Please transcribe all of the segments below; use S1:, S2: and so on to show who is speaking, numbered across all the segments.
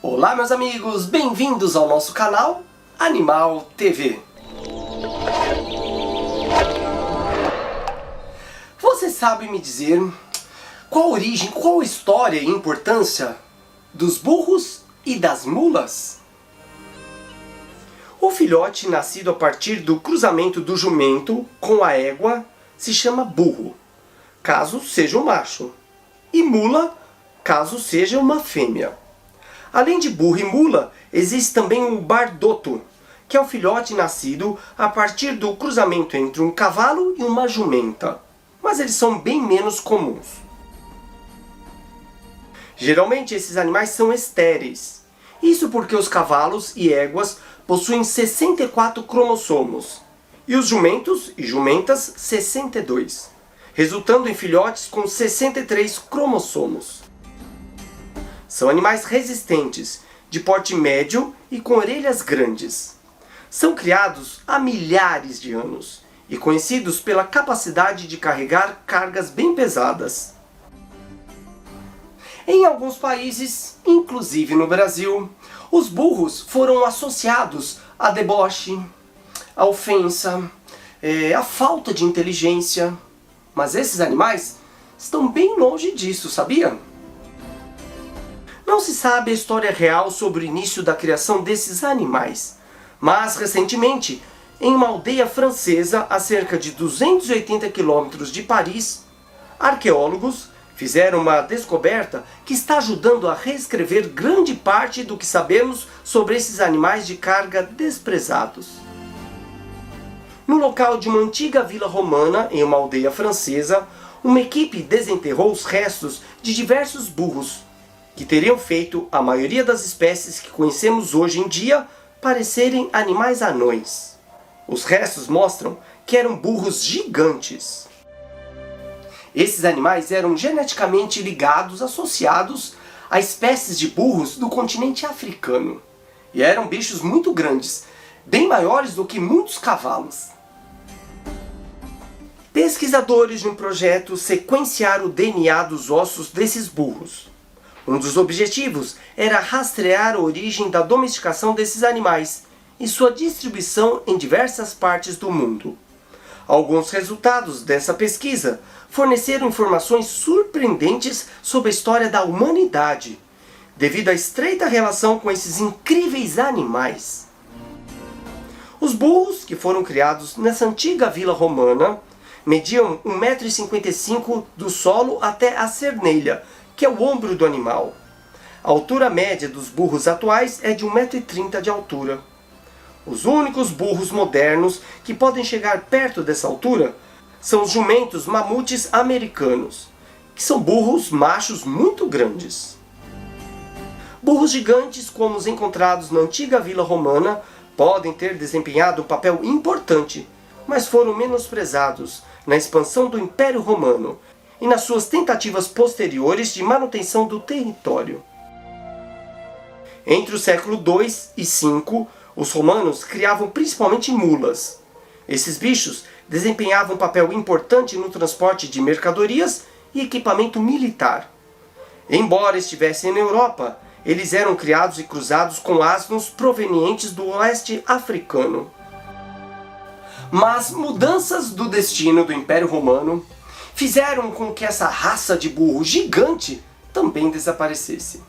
S1: Olá meus amigos, bem-vindos ao nosso canal Animal TV. Você sabe me dizer qual a origem, qual a história e importância dos burros e das mulas? O filhote nascido a partir do cruzamento do jumento com a égua se chama burro, caso seja um macho, e mula, caso seja uma fêmea. Além de burro e mula, existe também o bardoto, que é o filhote nascido a partir do cruzamento entre um cavalo e uma jumenta, mas eles são bem menos comuns. Geralmente esses animais são estéreis, isso porque os cavalos e éguas possuem 64 cromossomos, e os jumentos e jumentas 62, resultando em filhotes com 63 cromossomos. São animais resistentes, de porte médio e com orelhas grandes. São criados há milhares de anos e conhecidos pela capacidade de carregar cargas bem pesadas. Em alguns países, inclusive no Brasil, os burros foram associados a deboche, a ofensa, a falta de inteligência. Mas esses animais estão bem longe disso, sabia? Não se sabe a história real sobre o início da criação desses animais, mas recentemente, em uma aldeia francesa a cerca de 280 quilômetros de Paris, arqueólogos fizeram uma descoberta que está ajudando a reescrever grande parte do que sabemos sobre esses animais de carga desprezados. No local de uma antiga vila romana, em uma aldeia francesa, uma equipe desenterrou os restos de diversos burros, que teriam feito a maioria das espécies que conhecemos hoje em dia parecerem animais anões. Os restos mostram que eram burros gigantes. Esses animais eram geneticamente ligados, associados a espécies de burros do continente africano. E eram bichos muito grandes, bem maiores do que muitos cavalos. Pesquisadores de um projeto sequenciaram o DNA dos ossos desses burros. Um dos objetivos era rastrear a origem da domesticação desses animais e sua distribuição em diversas partes do mundo. Alguns resultados dessa pesquisa forneceram informações surpreendentes sobre a história da humanidade, devido à estreita relação com esses incríveis animais. Os burros, que foram criados nessa antiga vila romana, mediam 1,55 m do solo até a cernelha, que é o ombro do animal. A altura média dos burros atuais é de 1,30 m de altura. Os únicos burros modernos que podem chegar perto dessa altura são os jumentos mamutes americanos, que são burros machos muito grandes. Burros gigantes, como os encontrados na antiga vila romana, podem ter desempenhado um papel importante, mas foram menosprezados na expansão do Império Romano e nas suas tentativas posteriores de manutenção do território. Entre o século II e V, os romanos criavam principalmente mulas. Esses bichos desempenhavam um papel importante no transporte de mercadorias e equipamento militar. Embora estivessem na Europa, eles eram criados e cruzados com asnos provenientes do oeste africano. Mas mudanças do destino do Império Romano fizeram com que essa raça de burro gigante também desaparecesse.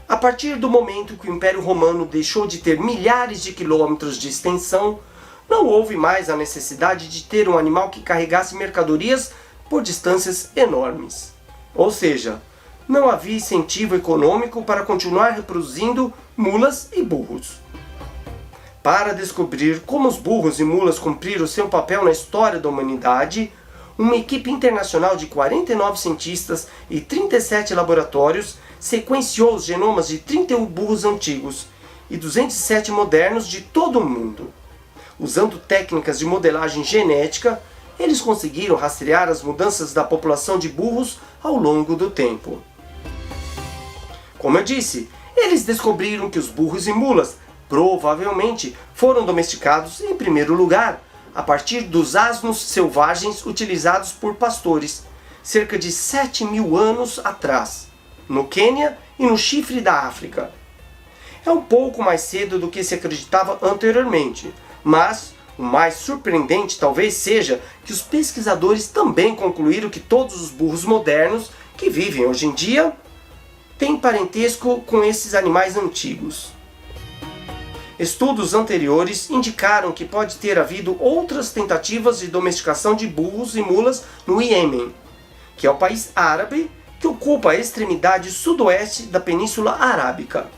S1: A partir do momento que o Império Romano deixou de ter milhares de quilômetros de extensão, não houve mais a necessidade de ter um animal que carregasse mercadorias por distâncias enormes. Ou seja, não havia incentivo econômico para continuar reproduzindo mulas e burros. Para descobrir como os burros e mulas cumpriram seu papel na história da humanidade, uma equipe internacional de 49 cientistas e 37 laboratórios sequenciou os genomas de 31 burros antigos e 207 modernos de todo o mundo. Usando técnicas de modelagem genética, eles conseguiram rastrear as mudanças da população de burros ao longo do tempo. Como eu disse, eles descobriram que os burros e mulas provavelmente foram domesticados em primeiro lugar a partir dos asnos selvagens utilizados por pastores, cerca de 7.000 anos atrás. no Quênia e no Chifre da África. É um pouco mais cedo do que se acreditava anteriormente, mas o mais surpreendente talvez seja que os pesquisadores também concluíram que todos os burros modernos que vivem hoje em dia têm parentesco com esses animais antigos. Estudos anteriores indicaram que pode ter havido outras tentativas de domesticação de burros e mulas no Iêmen, que é o país árabe que ocupa a extremidade sudoeste da Península Arábica.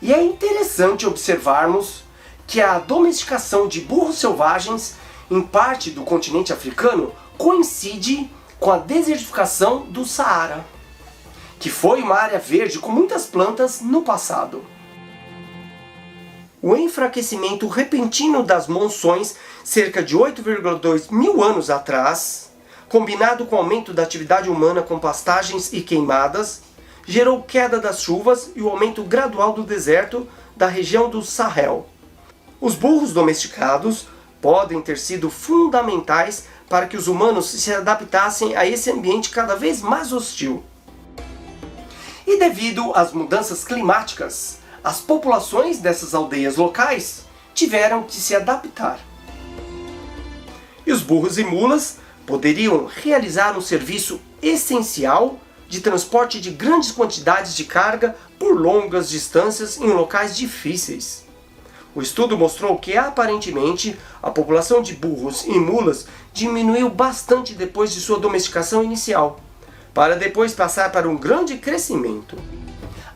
S1: E é interessante observarmos que a domesticação de burros selvagens em parte do continente africano coincide com a desertificação do Saara, que foi uma área verde com muitas plantas no passado. O enfraquecimento repentino das monções, cerca de 8,2 mil anos atrás, combinado com o aumento da atividade humana com pastagens e queimadas, gerou queda das chuvas e o aumento gradual do deserto da região do Sahel. Os burros domesticados podem ter sido fundamentais para que os humanos se adaptassem a esse ambiente cada vez mais hostil. E devido às mudanças climáticas, as populações dessas aldeias locais tiveram que se adaptar. E os burros e mulas poderiam realizar um serviço essencial de transporte de grandes quantidades de carga por longas distâncias em locais difíceis. O estudo mostrou que, aparentemente, a população de burros e mulas diminuiu bastante depois de sua domesticação inicial, para depois passar para um grande crescimento.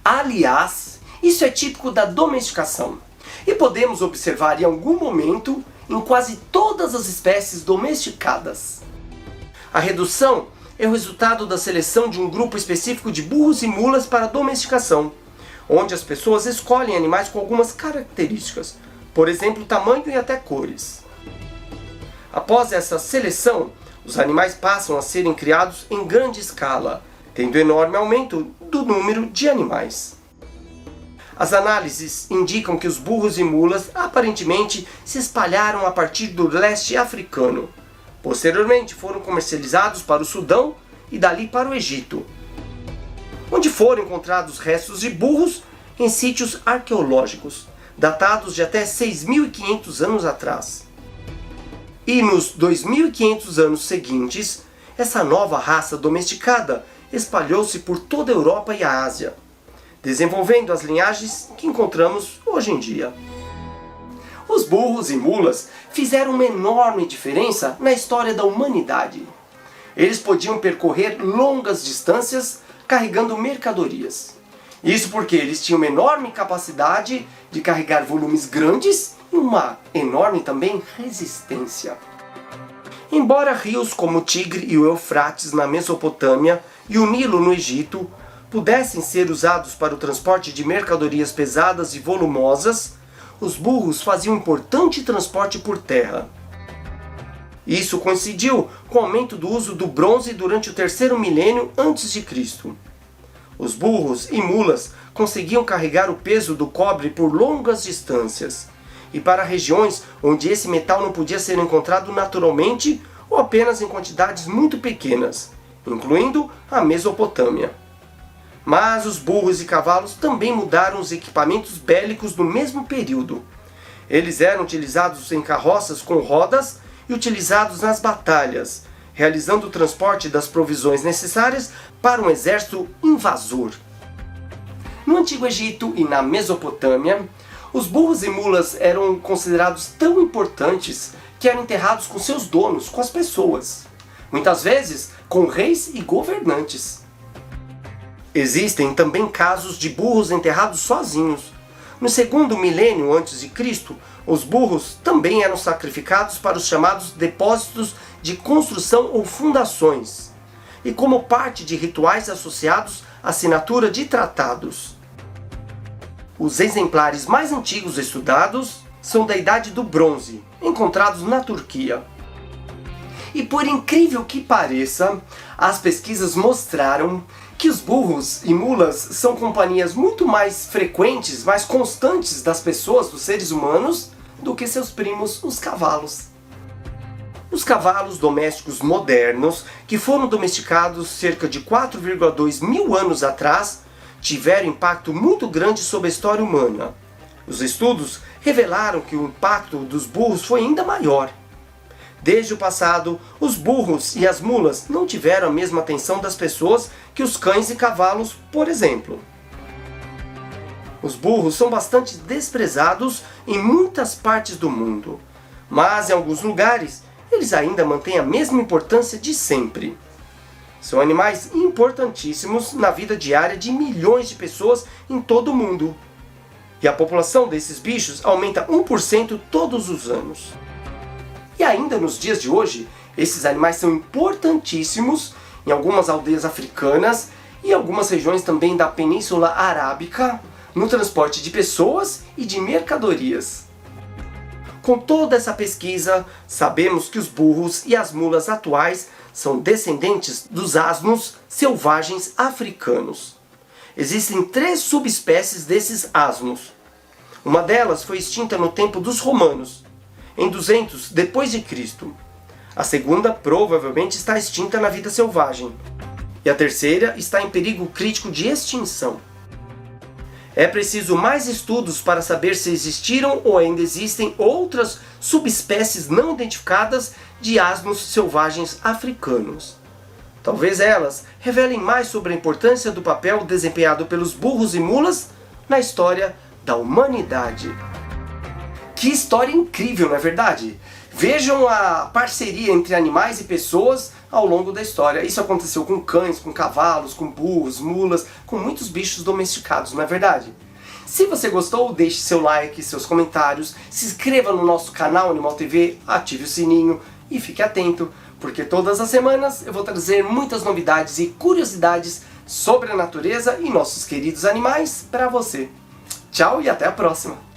S1: Aliás, isso é típico da domesticação, e podemos observar em algum momento em quase todas as espécies domesticadas. A redução é o resultado da seleção de um grupo específico de burros e mulas para domesticação, onde as pessoas escolhem animais com algumas características, por exemplo, tamanho e até cores. Após essa seleção, os animais passam a serem criados em grande escala, tendo enorme aumento do número de animais. As análises indicam que os burros e mulas aparentemente se espalharam a partir do leste africano. Posteriormente foram comercializados para o Sudão e dali para o Egito, onde foram encontrados restos de burros em sítios arqueológicos, datados de até 6.500 anos atrás. E nos 2.500 anos seguintes, essa nova raça domesticada espalhou-se por toda a Europa e a Ásia, desenvolvendo as linhagens que encontramos hoje em dia. Os burros e mulas fizeram uma enorme diferença na história da humanidade. Eles podiam percorrer longas distâncias carregando mercadorias. Isso porque eles tinham uma enorme capacidade de carregar volumes grandes e uma enorme também resistência. Embora rios como o Tigre e o Eufrates na Mesopotâmia e o Nilo no Egito pudessem ser usados para o transporte de mercadorias pesadas e volumosas, os burros faziam um importante transporte por terra. Isso coincidiu com o aumento do uso do bronze durante o terceiro milênio antes de Cristo. Os burros e mulas conseguiam carregar o peso do cobre por longas distâncias, e para regiões onde esse metal não podia ser encontrado naturalmente ou apenas em quantidades muito pequenas, incluindo a Mesopotâmia. Mas os burros e cavalos também mudaram os equipamentos bélicos no mesmo período. Eles eram utilizados em carroças com rodas e utilizados nas batalhas, realizando o transporte das provisões necessárias para um exército invasor. No Antigo Egito e na Mesopotâmia, os burros e mulas eram considerados tão importantes que eram enterrados com seus donos, com as pessoas, muitas vezes com reis e governantes. Existem também casos de burros enterrados sozinhos. No segundo milênio antes de Cristo, os burros também eram sacrificados para os chamados depósitos de construção ou fundações, e como parte de rituais associados à assinatura de tratados. Os exemplares mais antigos estudados são da Idade do Bronze, encontrados na Turquia. E por incrível que pareça, as pesquisas mostraram que os burros e mulas são companhias muito mais frequentes, mais constantes das pessoas, dos seres humanos, do que seus primos, os cavalos. Os cavalos domésticos modernos, que foram domesticados cerca de 4,2 mil anos atrás, tiveram impacto muito grande sobre a história humana. Os estudos revelaram que o impacto dos burros foi ainda maior. Desde o passado, os burros e as mulas não tiveram a mesma atenção das pessoas que os cães e cavalos, por exemplo. Os burros são bastante desprezados em muitas partes do mundo, mas em alguns lugares eles ainda mantêm a mesma importância de sempre. São animais importantíssimos na vida diária de milhões de pessoas em todo o mundo. E a população desses bichos aumenta 1% todos os anos. E ainda nos dias de hoje, esses animais são importantíssimos em algumas aldeias africanas e algumas regiões também da Península Arábica, no transporte de pessoas e de mercadorias. Com toda essa pesquisa, sabemos que os burros e as mulas atuais são descendentes dos asnos selvagens africanos. Existem 3 subespécies desses asnos. Uma delas foi extinta no tempo dos romanos, em 200 depois de Cristo. A segunda provavelmente está extinta na vida selvagem. E a terceira está em perigo crítico de extinção. É preciso mais estudos para saber se existiram ou ainda existem outras subespécies não identificadas de asnos selvagens africanos. Talvez elas revelem mais sobre a importância do papel desempenhado pelos burros e mulas na história da humanidade. Que história incrível, não é verdade? Vejam a parceria entre animais e pessoas ao longo da história. Isso aconteceu com cães, com cavalos, com burros, mulas, com muitos bichos domesticados, não é verdade? Se você gostou, deixe seu like, seus comentários, se inscreva no nosso canal Animal TV, ative o sininho e fique atento, porque todas as semanas eu vou trazer muitas novidades e curiosidades sobre a natureza e nossos queridos animais para você. Tchau e até a próxima!